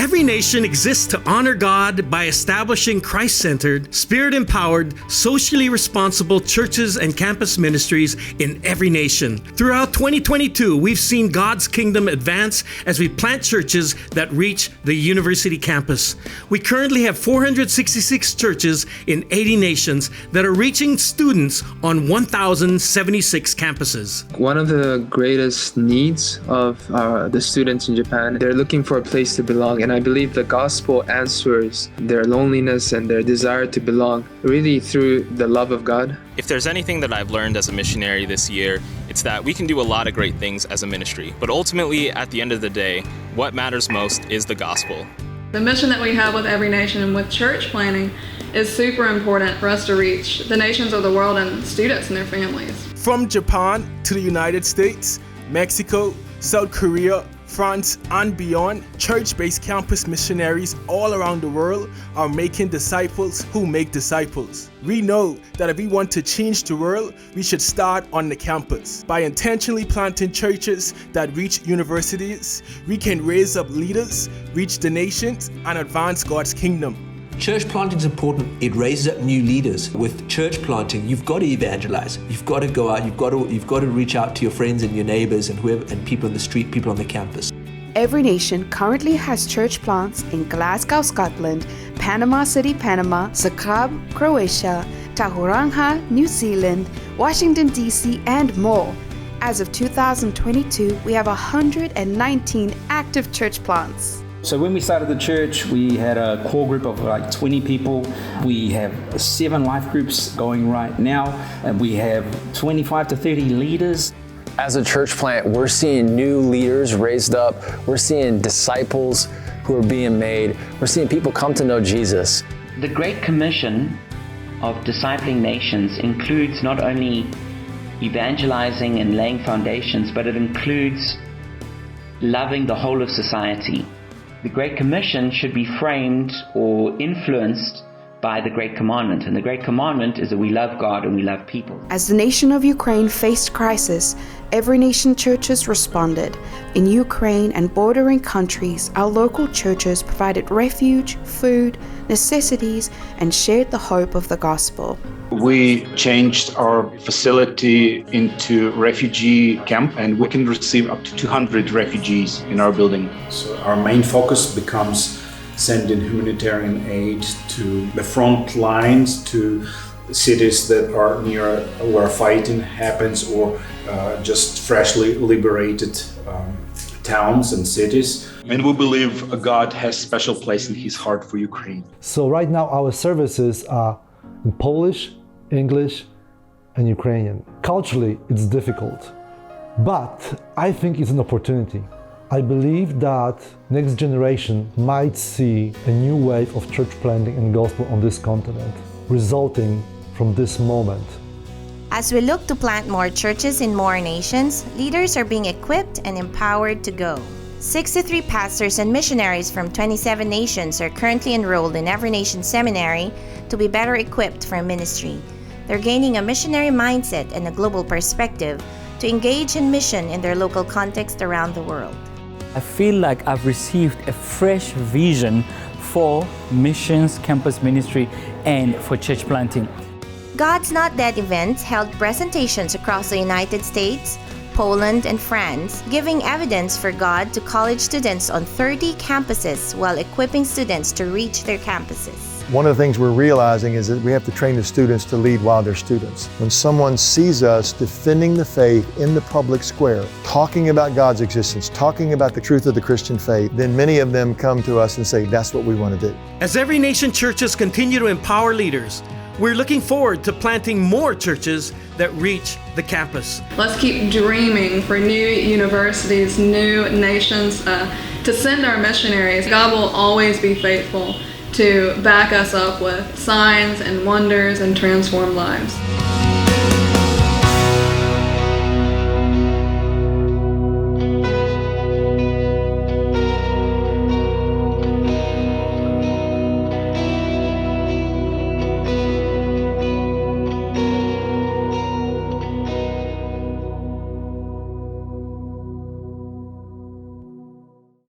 Every Nation exists to honor God by establishing Christ-centered, Spirit-empowered, socially responsible churches and campus ministries in every nation. Throughout 2022, we've seen God's kingdom advance as we plant churches that reach the university campus. We currently have 466 churches in 80 nations that are reaching students on 1,076 campuses. One of the greatest needs of the students in Japan, they're looking for a place to belong. And I believe the gospel answers their loneliness and their desire to belong really through the love of God. If there's anything that I've learned as a missionary this year, it's that we can do a lot of great things as a ministry. But ultimately, at the end of the day, what matters most is the gospel. The mission that we have with Every Nation and with church planning is super important for us to reach the nations of the world and students and their families. From Japan to the United States, Mexico, South Korea, France, and beyond, church-based campus missionaries all around the world are making disciples who make disciples. We know that if we want to change the world, we should start on the campus. By intentionally planting churches that reach universities, we can raise up leaders, reach the nations, and advance God's kingdom. Church planting is important. It raises up new leaders. With church planting, you've got to evangelize. You've got to go out. You've got to reach out to your friends and your neighbors and whoever, and people on the street, people on the campus. Every Nation currently has church plants in Glasgow, Scotland, Panama City, Panama, Zagreb, Croatia, Tauranga, New Zealand, Washington, D.C., and more. As of 2022, we have 119 active church plants. So when we started the church, we had a core group of like 20 people. We have 7 life groups going right now, and we have 25 to 30 leaders. As a church plant, we're seeing new leaders raised up. We're seeing disciples who are being made. We're seeing people come to know Jesus. The Great Commission of discipling nations includes not only evangelizing and laying foundations, but it includes loving the whole of society. The Great Commission should be framed or influenced by the Great Commandment. And the Great Commandment is that we love God and we love people. As the nation of Ukraine faced crisis, Every Nation churches responded. In Ukraine and bordering countries, our local churches provided refuge, food, necessities, and shared the hope of the gospel. We changed our facility into refugee camp, and we can receive up to 200 refugees in our building. So our main focus becomes sending humanitarian aid to the front lines, to cities that are near where fighting happens, or just freshly liberated towns and cities. And we believe God has a special place in His heart for Ukraine. So right now our services are in Polish, English, and Ukrainian. Culturally, it's difficult, but I think it's an opportunity. I believe that next generation might see a new wave of church planting and gospel on this continent, resulting from this moment. As we look to plant more churches in more nations, leaders are being equipped and empowered to go. 63 pastors and missionaries from 27 nations are currently enrolled in Every Nation Seminary to be better equipped for ministry. They're gaining a missionary mindset and a global perspective to engage in mission in their local context around the world. I feel like I've received a fresh vision for missions, campus ministry, and for church planting. God's Not Dead events held presentations across the United States, Poland, and France, giving evidence for God to college students on 30 campuses while equipping students to reach their campuses. One of the things we're realizing is that we have to train the students to lead while they're students. When someone sees us defending the faith in the public square, talking about God's existence, talking about the truth of the Christian faith, then many of them come to us and say, that's what we want to do. As Every Nation churches continue to empower leaders, we're looking forward to planting more churches that reach the campus. Let's keep dreaming for new universities, new nations, to send our missionaries. God will always be faithful to back us up with signs and wonders and transform lives.